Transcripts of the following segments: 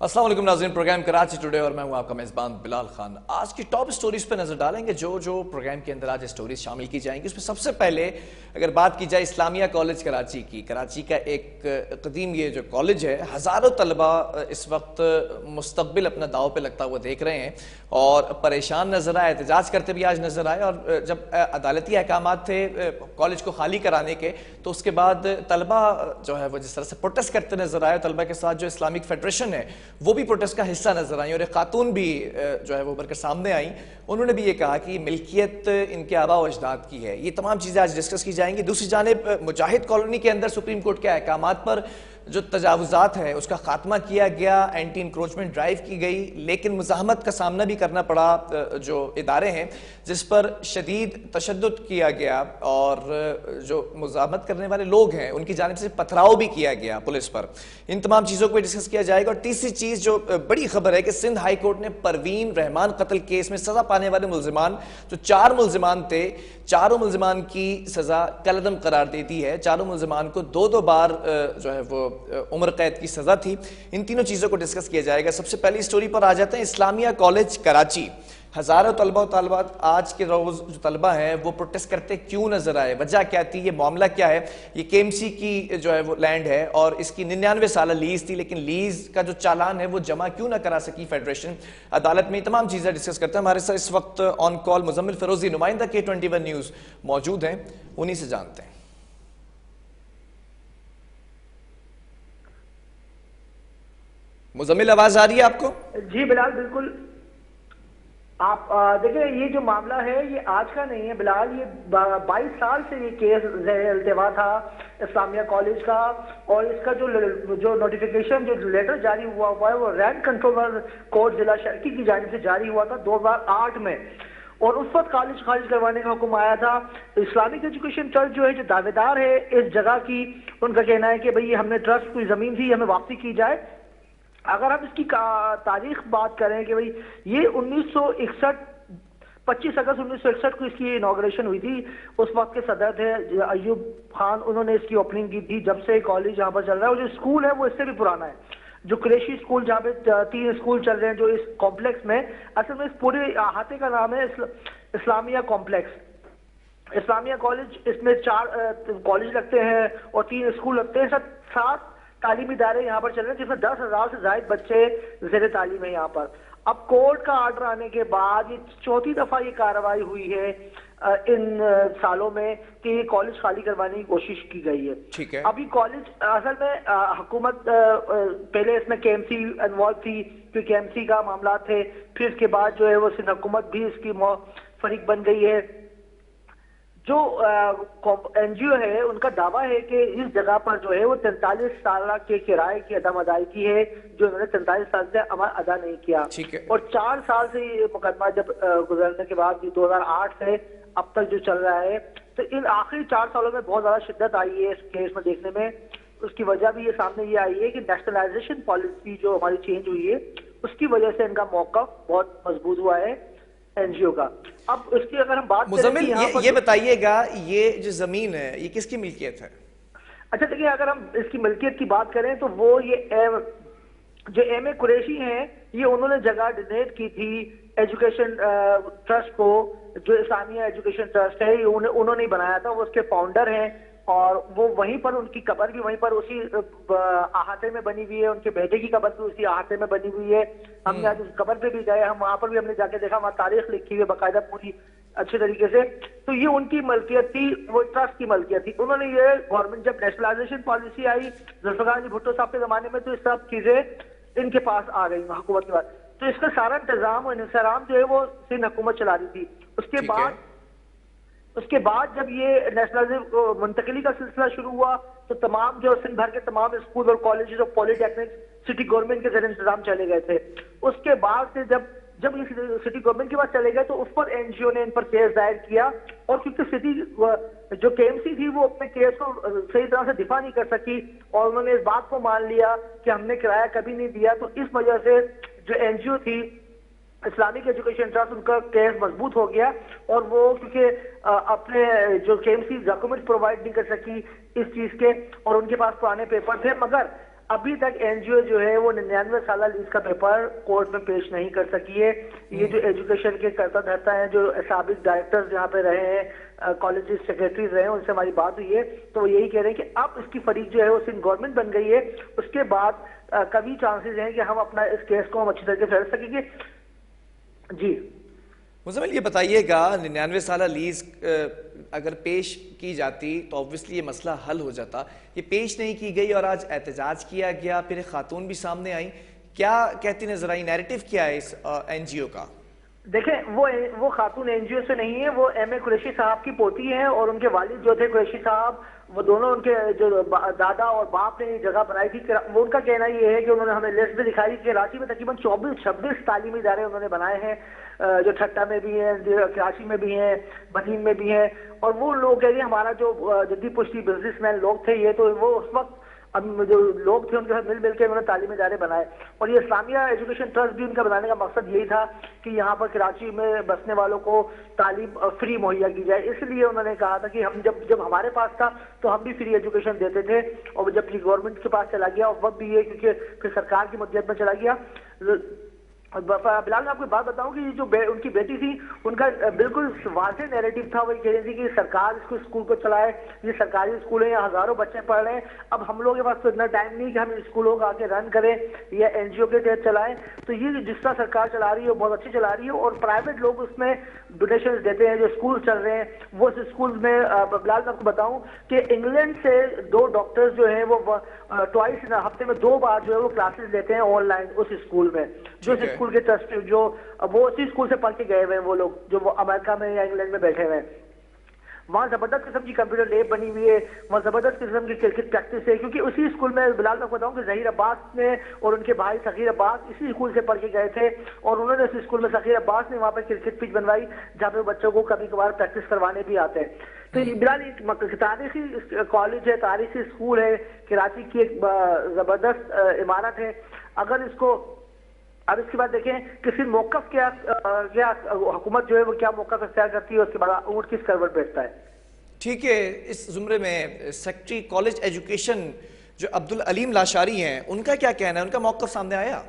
अस्सलाम वालेकुम नाज़रीन, प्रोग्राम कराची टुडे और मैं हूं आपका मेज़बान बिलाल खान। आज की टॉप स्टोरीज पे नजर डालेंगे जो प्रोग्राम के अंदर आज स्टोरीज शामिल की जाएंगी। उसमें सबसे पहले अगर बात की जाए इस्लामिया कॉलेज कराची की, कराची का एक कदीम ये जो कॉलेज है, हज़ारों तलबा इस वक्त मुस्तकबिल अपना दाव पे लगता हुआ देख रहे हैं और परेशान नजर आए, एहतजाज करते भी आज नजर आए। और जब अदालती अहकाम थे कॉलेज को खाली कराने के, तो उसके बाद तलबा जो है वो जिस तरह से प्रोटेस्ट करते नजर आए, तलबा के साथ जो इस्लामिक फेडरेशन है वो भी प्रोटेस्ट का हिस्सा नजर आई और एक खातून भी जो है वो उभर कर सामने आई। उन्होंने भी ये कहा कि मिल्कियत इनके आबा व अजदाद की है। ये तमाम चीज़ें आज डिस्कस की जाएंगी। दूसरी जानिब मुजाहिद कॉलोनी के अंदर सुप्रीम कोर्ट के अहकामात पर जो तजावुजात है उसका खात्मा किया गया, एंटी इंक्रोचमेंट ड्राइव की गई, लेकिन मुज़ाहमत का सामना भी करना पड़ा जो इदारे हैं जिस पर शदीद तशद्दुद किया गया और जो मुज़ाहमत करने वाले लोग हैं उनकी जानिब से पथराव भी किया गया पुलिस पर। इन तमाम चीज़ों को डिस्कस किया जाएगा। और तीसरी चीज़ जो बड़ी खबर है कि सिंध हाई कोर्ट ने परवीन रहमान कत्ल केस में सज़ा पाने वाले मुलजिमान, जो 4 मुलजिमान थे, चारों मुलजिमान की सज़ा कलअदम करार दे दी है। चारों मुलजिमान को 2-2 बार जो है वो उम्र कैद की सज़ा थी। इन तीनों चीज़ों को डिस्कस किया जाएगा। सबसे पहली स्टोरी पर आ जाते हैं। इस्लामिया कॉलेज कराची, हज़ारों तलबा और तलबात आज के रोज़ जो तलबा हैं वो प्रोटेस्ट करते क्यों नजर आए, वजह क्या थी, ये मामला क्या है। ये केएमसी की जो है वो लैंड है और इसकी 99 साल लीज थी, लेकिन लीज का जो चालान है वो जमा क्यों ना करा सकी फेडरेशन अदालत में। तमाम चीज़ें डिस्कस करते हैं। हमारे साथ इस वक्त ऑन कॉल मुजम्मिल फिरोजी, नुमाइंदा K21 न्यूज़ मौजूद हैं, उन्हीं से जानते हैं। मुजम्मिल, आवाज आ रही है आपको? जी बिलाल, बिल्कुल। आप देखिए, ये जो मामला है ये आज का नहीं है बिलाल, ये 22 साल से ये केस इल्तिवा था इस्लामिया कॉलेज का। और इसका जो नोटिफिकेशन, जो लेटर जारी हुआ है वो रैंड कंट्रोलर कोर्ट जिला शर्की की जानिब से जारी हुआ था 2008 में। और उस वक्त कॉलेज खारिज करवाने का हुक्म आया था। इस्लामिक एजुकेशन ट्रस्ट जो है, जो दावेदार है इस जगह की, उनका कहना है कि भाई हमने ट्रस्ट की जमीन थी, हमें वापसी की जाए। अगर हम इसकी तारीख बात करें कि भाई ये 1961 25 अगस्त 1961 को इसकी इनॉग्रेशन हुई थी। उस वक्त के सदर थे अयूब खान, उन्होंने इसकी ओपनिंग की थी। जब से कॉलेज यहाँ पर चल रहा है और जो स्कूल है वो इससे भी पुराना है। जो कुरैशी स्कूल, जहाँ पे 3 स्कूल चल रहे हैं जो इस कॉम्प्लेक्स में, असल में इस पूरे अहाते का नाम है इस्लामिया कॉम्प्लेक्स। इस्लामिया कॉलेज, इसमें 4 कॉलेज लगते हैं और 3 स्कूल लगते हैं। 7 तालीमी इदारे यहाँ पर चल रहे हैं जिसमें 10,000 से ज्यादा बच्चे ज़ेरे तालीम है यहाँ पर। अब कोर्ट का आर्डर आने के बाद ये 4थी दफा ये कार्रवाई हुई है इन सालों में कि ये कॉलेज खाली करवाने की कोशिश की गई है। ठीक है। अभी कॉलेज असल में हुकूमत पहले इसमें केएमसी इन्वॉल्व थी, क्योंकि केएमसी का मामला थे। फिर इसके बाद जो है वो सिंध हुकूमत भी इसकी फरीक बन गई है। जो एनजीओ है उनका दावा है कि इस जगह पर जो है वो 43 साल के किराए की अदम अदायगी है, जो उन्होंने 43 साल से अदा नहीं किया। और 4 साल से ये मुकदमा जब गुजरने के बाद 2008 से अब तक जो चल रहा है, तो इन आखिरी 4 सालों में बहुत ज्यादा शिद्दत आई है इस केस में देखने में। उसकी वजह भी ये सामने ये आई है कि नेशनलाइजेशन पॉलिसी जो हमारी चेंज हुई है उसकी वजह से इनका मौक़िफ़ बहुत मजबूत हुआ है एनजीओ का। अब इसकी अगर हम बात मुजम्मिल, ये बताइएगा, ये जो जमीन है ये किसकी मिल्कियत है? अच्छा देखिए, अगर हम इसकी मिल्कियत की बात करें तो वो ये जो एम ए कुरैशी हैं, ये उन्होंने जगह डोनेट की थी एजुकेशन ट्रस्ट को। जो इस्लामिया एजुकेशन ट्रस्ट है उन्होंने ही बनाया था, वो उसके फाउंडर हैं। और वो वहीं पर, उनकी कब्र भी वहीं पर उसी अहाते में बनी हुई है, उनके बेटे की कब्र भी उसी अहाते में बनी हुई है। हमने आज उस कब्र पे भी गए, हम वहां पर भी हमने जाके देखा, वहां तारीख लिखी हुई है बाकायदा पूरी अच्छे तरीके से। तो ये उनकी मलकियत थी, वो ट्रस्ट की मलकियत थी। उन्होंने ये गवर्नमेंट जब नेशनलाइजेशन पॉलिसी आई जुल्फिकार अली भुट्टो साहब के जमाने में, तो ये सब चीजें इनके पास आ गई हुकूमत के बाद। तो इसका सारा इंतजाम और इंतजाम जो है वो सिंध हुकूमत चला रही थी। उसके बाद जब ये नेशनलाइजेशन मुंतकिली का सिलसिला शुरू हुआ, तो तमाम जो सिंध भर के तमाम स्कूल और कॉलेजेस और पॉलिटेक्निक सिटी गवर्नमेंट के जरिए इंतजाम चले गए थे। उसके बाद से जब ये सिटी गवर्नमेंट के पास चले गए, तो उस पर एनजीओ ने इन पर केस दायर किया। और क्योंकि सिटी जो केएमसी थी वो अपने केस को सही तरह से दिफा नहीं कर सकी और उन्होंने इस बात को मान लिया कि हमने किराया कभी नहीं दिया, तो इस वजह से जो एनजीओ थी इस्लामिक एजुकेशन ट्रस्ट, उनका केस मजबूत हो गया। और वो क्योंकि अपने जो केएमसी डॉक्यूमेंट प्रोवाइड नहीं कर सकी इस चीज के, और उनके पास पुराने पेपर थे। मगर अभी तक एनजीओ जो है वो 99 साल लीज का पेपर कोर्ट में पेश नहीं कर सकी है। ये जो एजुकेशन के कर्ता धर्ता हैं, जो साबिक डायरेक्टर्स यहाँ पे रहे हैं, कॉलेज सेक्रेटरीज रहे हैं, उनसे हमारी बात हुई है तो वो यही कह रहे हैं कि अब इसकी फरीक जो है वो सिंध गवर्नमेंट बन गई है, उसके बाद कभी चांसेस हैं कि हम अपना इस केस को हम अच्छी तरीके से लड़ सकेंगे। जी मुजम्मिल, ये बताइएगा 99 साल लीज अगर पेश की जाती तो ऑब्वियसली ये मसला हल हो जाता। ये पेश नहीं की गई और आज एहतजाज किया गया, फिर एक खातून भी सामने आई, क्या कहती नजर आई, नैरेटिव क्या है इस एनजीओ का? देखें, वो खातून एनजीओ से नहीं है, वो एमए कुरैशी साहब की पोती है और उनके वालिद जो थे कुरैशी साहब, वो दोनों उनके जो दादा और बाप ने ये जगह बनाई थी। वो उनका कहना ये है कि उन्होंने हमें लिस्ट में दिखाई कि कराची में तकरीबन 24-26 तालीमी इदारे उन्होंने बनाए हैं, जो ठट्टा में भी हैं, कराची में भी हैं, बनीन में भी हैं। और वो लोग कह रहे हैं हमारा जो जद्दी पुश्ती बिजनेसमैन लोग थे, ये तो वो उस वक्त अब जो लोग थे उनके साथ मिल के उन्होंने तालीमी इदारे बनाए। और ये इस्लामिया एजुकेशन ट्रस्ट भी उनका बनाने का मकसद यही था कि यहाँ पर कराची में बसने वालों को तालीम फ्री मुहैया की जाए। इसलिए उन्होंने कहा था कि हम जब हमारे पास था तो हम भी फ्री एजुकेशन देते थे, और जब गवर्नमेंट के पास चला गया उस वक्त भी ये, क्योंकि फिर सरकार की मदद में चला गया। बिलाल, मैं आपको बात बताऊं कि जो उनकी बेटी थी, उनका बिल्कुल वाज़ेह नैरेटिव था। वही कह रही थी कि सरकार इसको स्कूल को चलाए, ये सरकारी स्कूल है, यहाँ हजारों बच्चे पढ़ रहे हैं, अब हम लोगों के पास तो इतना टाइम नहीं कि हम स्कूलों को आके रन करें या एनजीओ के तहत चलाएं। तो ये जिस तरह सरकार चला रही है वो बहुत अच्छी चला रही है, और प्राइवेट लोग उसमें डोनेशन देते हैं। जो स्कूल चल रहे हैं वो स्कूल में बिलाल, मैं आपको बताऊं कि इंग्लैंड से 2 डॉक्टर्स जो है वो ट्वाइस हफ्ते में 2 बार जो है वो क्लासेस लेते हैं ऑनलाइन उस स्कूल में। जो स्कूल के ट्रस्टी जो वो उसी स्कूल से पढ़ के गए हुए हैं, वो लोग जो वो अमेरिका में या इंग्लैंड में बैठे हुए हैं, वहाँ जबरदस्त किस्म की कंप्यूटर लैब बनी हुई है, वहाँ जबरदस्त किस्म की क्रिकेट प्रैक्टिस है। क्योंकि उसी स्कूल में बिलाल मैं बताऊँ कि जहीर अब्बास ने और उनके भाई सगीर अब्बास इसी स्कूल से पढ़ के गए थे, और उन्होंने उस स्कूल में सगीर अब्बास ने वहाँ पर क्रिकेट पिच बनवाई जहाँ पे बच्चों को कभी कभार प्रैक्टिस करवाने भी आते हैं। तो बिलाल एक तारीखी कॉलेज है, तारीखी स्कूल है, कराची की एक जबरदस्त इमारत है। अगर इसको अब इसके बाद देखें कि फिर मौकफ क्या हुकूमत जो है वो क्या मौकफ अख्तियार करती है, उसके बाद ऊँट किस करवट बैठता है। ठीक है, इस जुमरे में सेक्रेटरी कॉलेज एजुकेशन जो अब्दुल अलीम लाशारी हैं, उनका क्या कहना है, उनका मौकफ सामने आया?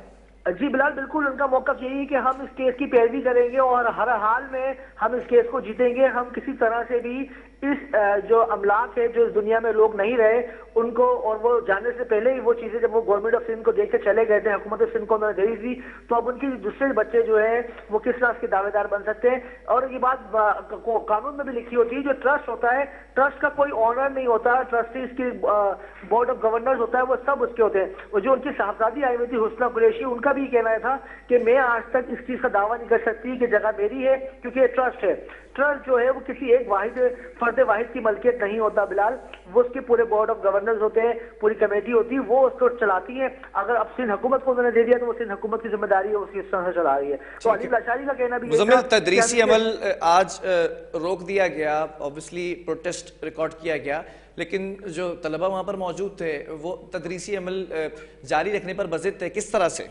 जी बिलाल, बिल्कुल उनका मौकफ यही है कि हम इस केस की पैरवी करेंगे और हर हाल में हम इस केस को जीतेंगे। हम किसी तरह से भी इस जो अमलाक है, जो इस दुनिया में लोग नहीं रहे उनको, और वो जाने से पहले ही वो चीजें जब वो गवर्नमेंट ऑफ सिंध को देख के चले गए थे, हुकूमत ऑफ सिंध को उन्होंने दे दी, तो अब उनकी दूसरे बच्चे जो है वो किस तरह के दावेदार बन सकते हैं। और ये बात कानून में भी लिखी होती है, जो ट्रस्ट होता है, ट्रस्ट का कोई ऑनर नहीं होता, ट्रस्टीज की बोर्ड ऑफ गवर्नर्स होता है, वो सब उसके होते हैं। और जो उनकी साहबजादी आई हुई थी हुस्ना कुरैशी, उनका भी कहना था कि मैं आज तक इस चीज का दावा नहीं कर सकती कि जगह मेरी है, क्योंकि ये ट्रस्ट है। ट्रस्ट जो है वो किसी एक फर्द वाहिद की मलकियत नहीं होता बिलाल, वो उसके पूरे बोर्ड ऑफ गवर्नर्स होते हैं, पूरी कमेटी होती है, वो उसको चलाती है। अगर अब सिंध हुकूमत को उन्होंने दे दिया तो वो सिंध हुकूमत की जिम्मेदारी है, उसकी इस तरह से चला रही है। तो अलीम लाशारी का कहना भी मुजम्मिल, तदरीसी अमल आज रोक दिया गया, ऑब्वियसली प्रोटेस्ट रिकॉर्ड किया गया, लेकिन जो तलबा वहां पर मौजूद थे वो तदरीसी अमल जारी रखने पर बज़िद थे, किस तरह से?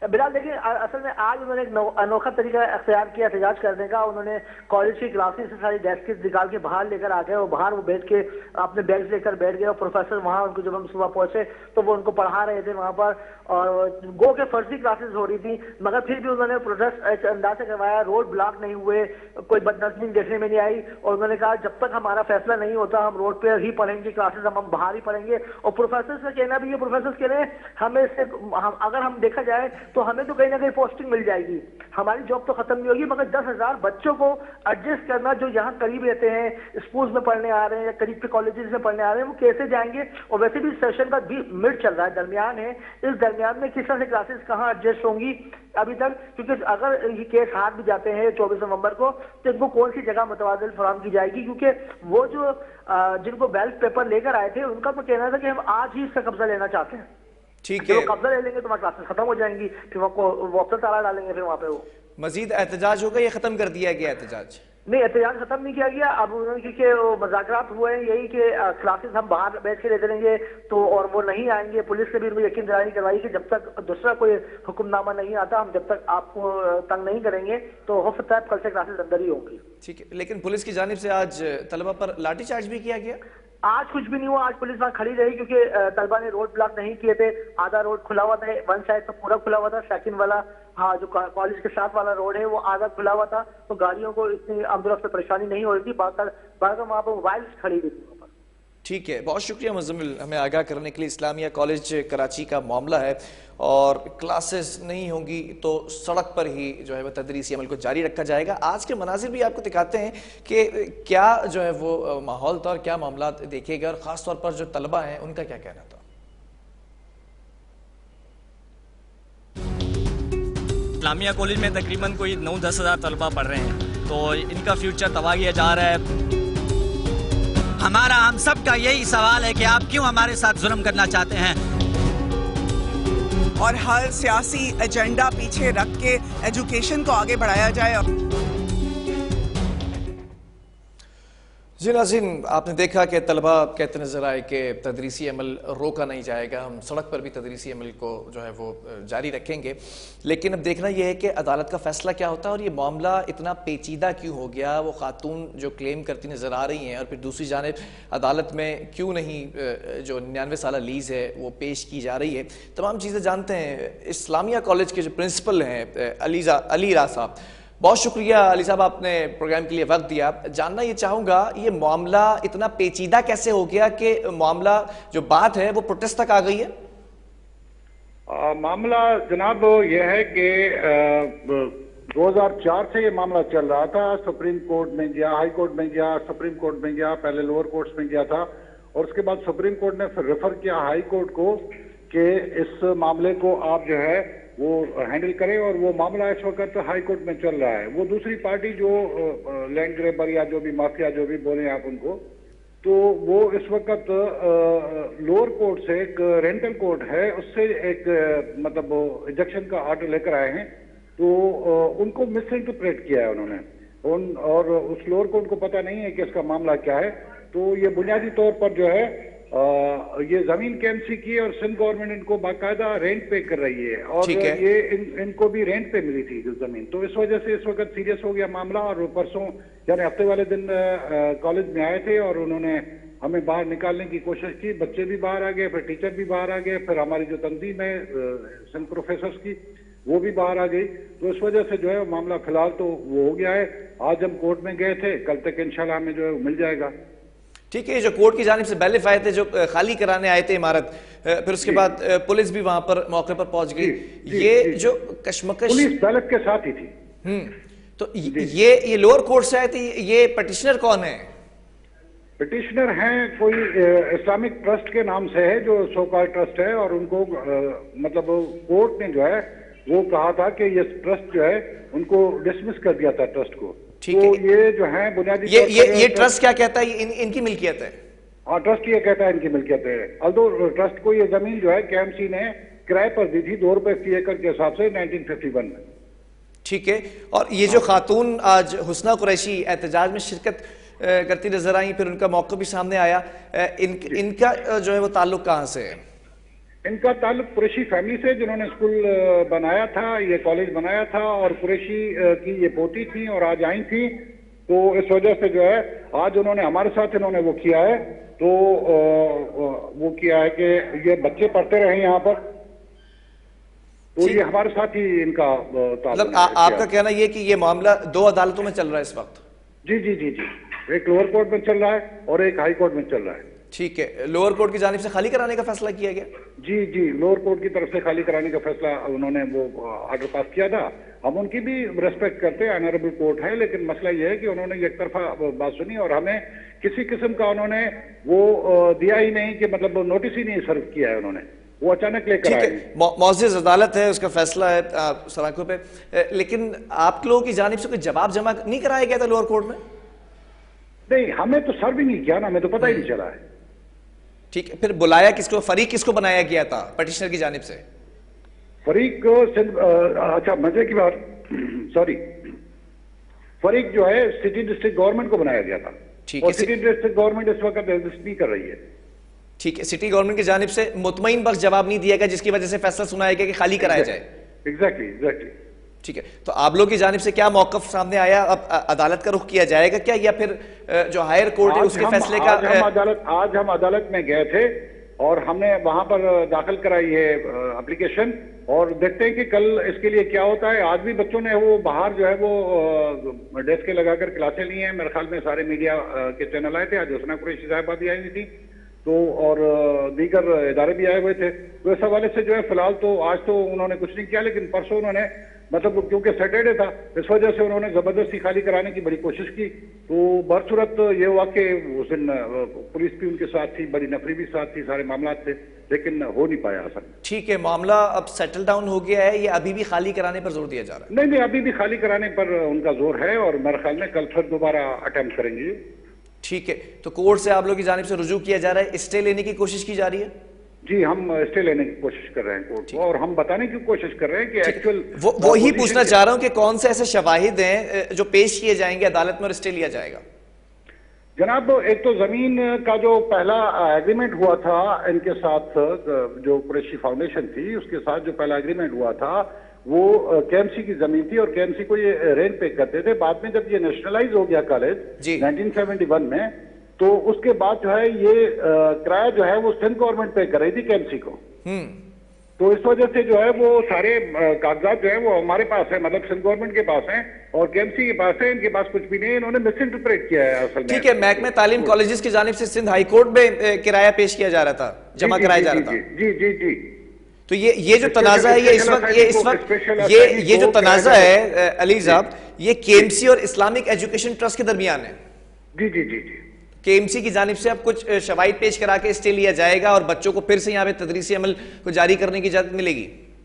बिलाल देखिए, असल में आज उन्होंने एक अनोखा तरीका अख्तियार किया एहतजाज करने का। उन्होंने कॉलेज की क्लासेस से सारी डेस्क निकाल के बाहर लेकर आ गए, और बाहर वो बैठ के अपने बैग्स लेकर बैठ गए, और प्रोफेसर वहाँ उनको जब हम सुबह पहुंचे तो वो उनको पढ़ा रहे थे वहाँ पर, और गो के फर्जी क्लासेस हो रही थी, मगर फिर भी उन्होंने प्रोटेस्ट अंदाज से करवाया, रोड ब्लॉक नहीं हुए, कोई बदनज़मी देखने में नहीं आई। और उन्होंने कहा जब तक हमारा फैसला नहीं होता हम रोड पे ही पढ़ेंगे क्लासेस, हम बाहर ही पढ़ेंगे। और प्रोफेसर का कहना भी है, प्रोफेसर कह रहे हैं हमें इससे अगर हम देखा जाए तो हमें तो कहीं ना कहीं पोस्टिंग मिल जाएगी, हमारी जॉब तो खत्म नहीं होगी, मगर 10,000 बच्चों को एडजस्ट करना जो यहाँ करीब रहते हैं, स्कूल्स में पढ़ने आ रहे हैं या करीब के कॉलेजेस में पढ़ने आ रहे हैं, वो कैसे जाएंगे। और वैसे भी सेशन का भी मिड चल रहा है, दरमियान है, इस दरमियान में किस तरह से क्लासेस कहाँ एडजस्ट होंगी अभी तक, क्योंकि अगर ये केस हाथ भी जाते हैं 24 नवंबर को तो इनको कौन सी जगह मुतवाज़िल फराहम की जाएगी। क्योंकि वो जो जिनको बैलेट पेपर लेकर आए थे उनका तो कहना था कि हम आज ही इसका कब्जा लेना चाहते हैं। ठीक है, कब्जा ले लेंगे तो हमारी क्लासेस खत्म हो जाएंगी, फिर वो अपना ताला डालेंगे, फिर वहाँ पे वो मजीद एहतजाज होगा या खत्म कर दिया गया एहतजाज? नहीं, एहतजाज खत्म नहीं किया गया। अब उन्होंने क्योंकि मुज़ाकरात हुए हैं यही कि क्लासेस हम बाहर बैठ के लेते रहेंगे, तो और वो नहीं आएंगे। पुलिस ने भी उनको यकीन दिलाई करवाई कि जब तक दूसरा कोई हुक्मनामा नहीं आता हम जब तक आपको तंग नहीं करेंगे, तो हो सकता है कल से क्लासेस अंदर ही होंगी। ठीक है, लेकिन पुलिस की जानिब से आज तलबा पर लाठीचार्ज भी किया गया। आज कुछ भी नहीं हुआ। आज पुलिस वहां खड़ी रही क्योंकि तलबा ने रोड ब्लॉक नहीं किए थे। आधा रोड खुला हुआ था, वन साइड तो पूरा खुला हुआ था, सेकंड वाला हाँ जो कॉलेज के साथ वाला रोड है वो आधा खुला हुआ था, तो गाड़ियों को इतनी आमदोरफ्त से परेशानी नहीं हो रही थी। बार वहां पर मोबाइल खड़ी हुई थी। ठीक है, बहुत शुक्रिया मुज़म्मिल हमें आगाह करने के लिए। इस्लामिया कॉलेज कराची का मामला है और क्लासेस नहीं होंगी तो सड़क पर ही जो है वह तदरीसी अमल को जारी रखा जाएगा। आज के मनाजिर भी आपको दिखाते हैं कि क्या जो है वो माहौल था और क्या मामला देखे गए, और ख़ास तौर पर जो तलबा हैं उनका क्या कहना था। इस्लामिया कॉलेज में तकरीबन कोई 9-10 हज़ार तलबा पढ़ रहे हैं, तो इनका फ्यूचर तबाह किया जा रहा है। हमारा हम सब का यही सवाल है कि आप क्यों हमारे साथ जुल्म करना चाहते हैं, और हर सियासी एजेंडा पीछे रख के एजुकेशन को आगे बढ़ाया जाए। जी नाज़रीन, आपने देखा कि तलबा कहते नज़र आए कि तदरीसी अमल रोका नहीं जाएगा, हम सड़क पर भी तदरीसी अमल को जो है वो जारी रखेंगे। लेकिन अब देखना यह है कि अदालत का फैसला क्या होता है और ये मामला इतना पेचीदा क्यों हो गया। वो खातून जो क्लेम करती नज़र आ रही हैं और फिर दूसरी जानिब अदालत में क्यों नहीं जो 99 साल लीज़ है वो पेश की जा रही है। तमाम चीज़ें जानते हैं। इस्लामिया कॉलेज के जो प्रिंसिपल हैं अली राज साहब, बहुत शुक्रिया अली साहब, आपने प्रोग्राम के लिए वक्त दिया। जानना ये चाहूँगा ये मामला इतना पेचीदा कैसे हो गया कि मामला जो बात है वो प्रोटेस्ट तक आ गई है। मामला जनाब यह है कि 2004 से ये मामला चल रहा था। सुप्रीम कोर्ट में गया, हाई कोर्ट में गया, सुप्रीम कोर्ट में गया, पहले लोअर कोर्ट्स में गया था और उसके बाद सुप्रीम कोर्ट ने फिर रेफर किया हाई कोर्ट को कि इस मामले को आप जो है वो हैंडल करें, और वो मामला इस वक्त हाई कोर्ट में चल रहा है। वो दूसरी पार्टी जो लैंड ग्रेबर या जो भी माफिया जो भी बोले आप उनको, तो वो इस वक्त लोअर कोर्ट से एक रेंटल कोर्ट है उससे एक मतलब इजेक्शन का ऑर्डर लेकर आए हैं। तो उनको मिस इंटरप्रेट किया है उन्होंने और उस लोअर कोर्ट को पता नहीं है कि इसका मामला क्या है। तो ये बुनियादी तौर पर जो है ये जमीन कैंसी की और सिंध गवर्नमेंट इनको बाकायदा रेंट पे कर रही है और ये इनको भी रेंट पे मिली थी जमीन। तो इस वजह से इस वक्त सीरियस हो गया मामला। और परसों यानी हफ्ते वाले दिन कॉलेज में आए थे और उन्होंने हमें बाहर निकालने की कोशिश की। बच्चे भी बाहर आ गए, फिर टीचर भी बाहर आ गए, फिर हमारी जो तंजीम है सिंध प्रोफेसर्स की वो भी बाहर आ गई। तो इस वजह से जो है मामला फिलहाल तो वो हो गया है। आज हम कोर्ट में गए थे, कल तक इंशाल्लाह हमें जो है मिल जाएगा। ठीक है, जो कोर्ट की जानिब से बैलिफ आए थे, जो खाली कराने आए थे इमारत, फिर उसके बाद पुलिस भी वहां पर मौके पर पहुंच गई। ये जो कश्मकश पुलिस बैलेट के साथ ही थी। तो ये लोअर कोर्ट से आए थे। ये पिटिशनर कौन है? पिटिशनर हैं कोई इस्लामिक ट्रस्ट के नाम से है जो सोकाल ट्रस्ट है, और उनको मतलब कोर्ट ने जो है वो कहा था कि ये ट्रस्ट जो है उनको डिसमिस कर दिया था ट्रस्ट को। तो ये जो है बुनियादी ये ट्रस्ट क्या कहता है? इनकी मिल्कियत है। हाँ, ट्रस्ट ये कहता है इनकी मिल्कियत है। अल्दो ट्रस्ट को ये जमीन जो है केएमसी ने किराए पर दी थी 2 रुपए फी एकड़ के हिसाब से 1951 में। ठीक है, और ये जो खातून आज हुस्ना कुरैशी एहतजाज में शिरकत करती नजर आई, फिर उनका मौका भी सामने आया, इनका जो है वो ताल्लुक कहाँ से है? इनका ताल्लुक कुरैशी फैमिली से, जिन्होंने स्कूल बनाया था, ये कॉलेज बनाया था, और कुरैशी की ये पोती थी और आज आई थी। तो इस वजह से जो है आज उन्होंने हमारे साथ इन्होंने वो किया है। तो वो किया है कि ये बच्चे पढ़ते रहे यहाँ पर, तो ये हमारे साथ ही इनका मतलब आपका कहना ये कि ये मामला 2 अदालतों में चल रहा है इस वक्त? जी जी जी जी, एक लोअर कोर्ट में चल रहा है और एक हाई कोर्ट में चल रहा है। ठीक है, लोअर कोर्ट की जानिब से खाली कराने का फैसला किया गया? जी जी, लोअर कोर्ट की तरफ से खाली कराने का फैसला उन्होंने वो ऑर्डर पास किया था। हम उनकी भी रेस्पेक्ट करते हैं, ऑनरेबल कोर्ट है, लेकिन मसला ये है कि उन्होंने एक तरफा बात सुनी और हमें किसी किस्म का उन्होंने वो दिया ही नहीं कि मतलब नोटिस ही नहीं सर्व किया है उन्होंने, वो अचानक लेकर आए। मौजूद अदालत है, उसका फैसला है सलाखों पे, लेकिन आप लोगों की जानिब से कोई जवाब जमा नहीं कराया गया था लोअर कोर्ट में? नहीं, हमें तो सर्व ही नहीं किया ना, हमें तो पता ही नहीं चला है। ठीक है, फिर बुलाया किसको, फरीक किसको बनाया गया था पिटिशनर की जानिब से? फरीक अच्छा मजे की बात, सॉरी, फरीक जो है सिटी डिस्ट्रिक्ट गवर्नमेंट को बनाया गया था। ठीक है, सिटी डिस्ट्रिक्ट गवर्नमेंट इस वक्त एग्जिस्ट नहीं कर रही है। ठीक है, सिटी गवर्नमेंट की जानिब से मुतमईन बख्श जवाब नहीं दिया गया, जिसकी वजह से फैसला सुनाया गया कि खाली कराया जाए। एग्जैक्टली। ठीक है, तो आप लोग की जानिब से क्या मौकफ सामने आया? अब अदालत का रुख किया जाएगा क्या, या फिर जो हायर कोर्ट है उसके फैसले का? आज हम अदालत में गए थे और हमने वहां पर दाखिल कराई है एप्लीकेशन, और देखते हैं कि कल इसके लिए क्या होता है। आज भी बच्चों ने वो बाहर जो है वो डेस्क लगाकर क्लासें ली हैं। मेरे ख्याल में सारे मीडिया के चैनल आए थे, आज हुस्ना कुरैशी साहिबा भी आई हुई थी, तो और दीगर इदारे भी आए हुए थे। तो इस हवाले से जो है फिलहाल तो आज तो उन्होंने कुछ नहीं किया, लेकिन परसों उन्होंने मतलब क्योंकि सैटरडे था इस वजह से उन्होंने जबरदस्ती खाली कराने की बड़ी कोशिश की। तो बरसूरत ये हुआ कि उस दिन पुलिस भी उनके साथ थी, बड़ी नफरी भी साथ थी, सारे मामला थे, लेकिन हो नहीं पाया असल। ठीक है, मामला अब सेटल डाउन हो गया है या अभी भी खाली कराने पर जोर दिया जा रहा है? नहीं, अभी भी खाली कराने पर उनका जोर है और मेरे ख्याल में कल फिर दोबारा अटेम्प्ट करेंगे। ठीक है, तो कोर्ट से आप लोग की जानिब से रुजू किया जा रहा है, स्टे लेने की कोशिश की जा रही है? जी, हम स्टे लेने की कोशिश कर रहे हैं कोर्ट को, और हम बताने की कोशिश कर रहे हैं कि एक्चुअल वो ही पूछना चाह रहा हूं कि कौन से ऐसे शवाहिद हैं जो पेश किए जाएंगे अदालत में और स्टे लिया जाएगा? जनाब, एक तो जमीन का जो पहला एग्रीमेंट हुआ था इनके साथ, जो कुरैशी फाउंडेशन थी उसके साथ जो पहला एग्रीमेंट हुआ था वो केएमसी की जमीन थी और केएमसी को ये रेंट पे करते थे। बाद में जब ये नेशनलाइज हो गया कॉलेज 1971 में, तो उसके बाद जो है ये किराया जो है वो सिंध गवर्नमेंट पे कर रही थी केएमसी को। तो इस वजह से जो है वो सारे कागजात जो है वो हमारे पास है, मतलब सिंध गवर्नमेंट के पास हैं और केएमसी के पास है, इनके पास कुछ भी नहीं है। इन्होंने मिस इंटरप्रेट किया है असल में। ठीक है, महकमे तालीम कॉलेजेस की जानिब से सिंध हाई कोर्ट में किराया पेश किया जा रहा था, जमा कराया जा रहा था। जी। तो ये जो तनाजा है, ये जो तनाजा है अली साहब, ये केएमसी और इस्लामिक एजुकेशन ट्रस्ट के दरमियान है। जी। केएमसी की जानिब से अब कुछ शवाहिद पेश करा के स्टे लिया जाएगा और बच्चों को फिर से यहाँ पे तदरीसी अमल को जारी करने की इजाजत मिलेगी?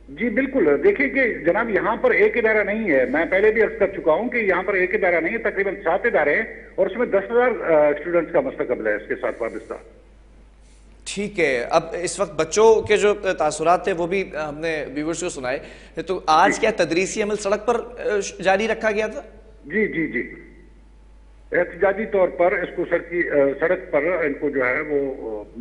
जी बिल्कुल। देखिए कि जनाब यहाँ पर एक इदारा नहीं है, मैं पहले भी अर्ज कर चुका हूँ कि यहाँ पर एक इदारा नहीं है, तकरीबन 7 इदारे हैं और उसमें 10,000 स्टूडेंट्स का मुस्तकबिल है इसके साथ वाबस्ता। ठीक है, अब इस वक्त बच्चों के जो तासुरात थे वो भी हमने व्यूअर्स को सुनाए, तो आज क्या तदरीसी अमल सड़क पर जारी रखा गया था? जी। एहतजाजी तौर पर इसको सड़क पर इनको जो है वो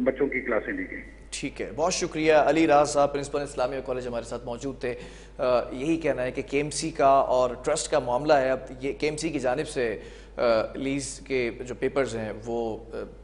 बच्चों की क्लासें ली गई। ठीक है, बहुत शुक्रिया। अली राज साहब, प्रिंसिपल इस्लामिया कॉलेज, हमारे साथ मौजूद थे। यही कहना है कि केएमसी का और ट्रस्ट का मामला है। अब ये केएमसी की जानिब से लीज के जो पेपर्स हैं वो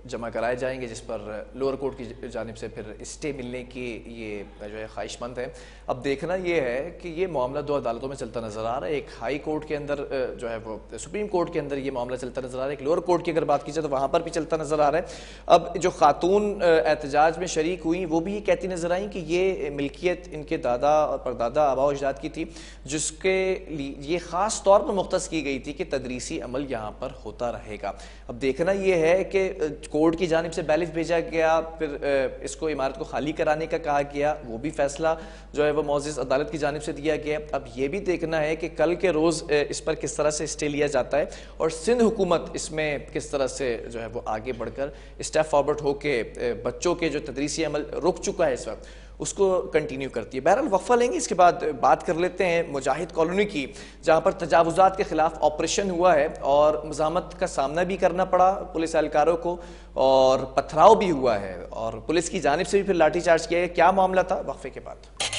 जमा कराए जाएंगे, जिस पर लोअर कोर्ट की जानिब से फिर स्टे मिलने की ये जो है ख्वाहिशमंद है। अब देखना ये है कि ये मामला 2 अदालतों में चलता नज़र आ रहा है। एक हाई कोर्ट के अंदर जो है वो सुप्रीम कोर्ट के अंदर ये मामला चलता नज़र आ रहा है, एक लोअर कोर्ट की अगर बात की जाए तो वहाँ पर भी चलता नज़र आ रहा है। अब जो खातून एहतजाज में शरीक हुई वो भी ये कहती नज़र आई कि ये मिल्कियत इनके दादा और परदादा आबा अजदाद की थी, जिसके लिए ये ख़ास तौर पर मुख्तस की गई थी कि तदरीसी अमल यहाँ पर होता रहेगा। अब देखना यह है कि कोर्ट की जानिब से बैलिस भेजा गया, फिर इसको इमारत को खाली कराने का कहा गया, वो भी फैसला जो है वो मौजिज़ अदालत की जानिब से दिया गया। अब ये भी देखना है कि कल के रोज़ इस पर किस तरह से स्टे लिया जाता है और सिंध हुकूमत इसमें किस तरह से जो है वो आगे बढ़कर स्टेप फॉरवर्ड होकर बच्चों के जो तदरीसी अमल रुक चुका है इस वक्त उसको कंटिन्यू करती है। बहरहाल वक्फा लेंगे, इसके बाद बात कर लेते हैं मुजाहिद कॉलोनी की, जहां पर तजावुजात के खिलाफ ऑपरेशन हुआ है और मज़ामत का सामना भी करना पड़ा पुलिस एहलकारों को और पथराव भी हुआ है और पुलिस की जानिब से भी फिर लाठीचार्ज किया गया। क्या मामला था, वक्फे के बाद।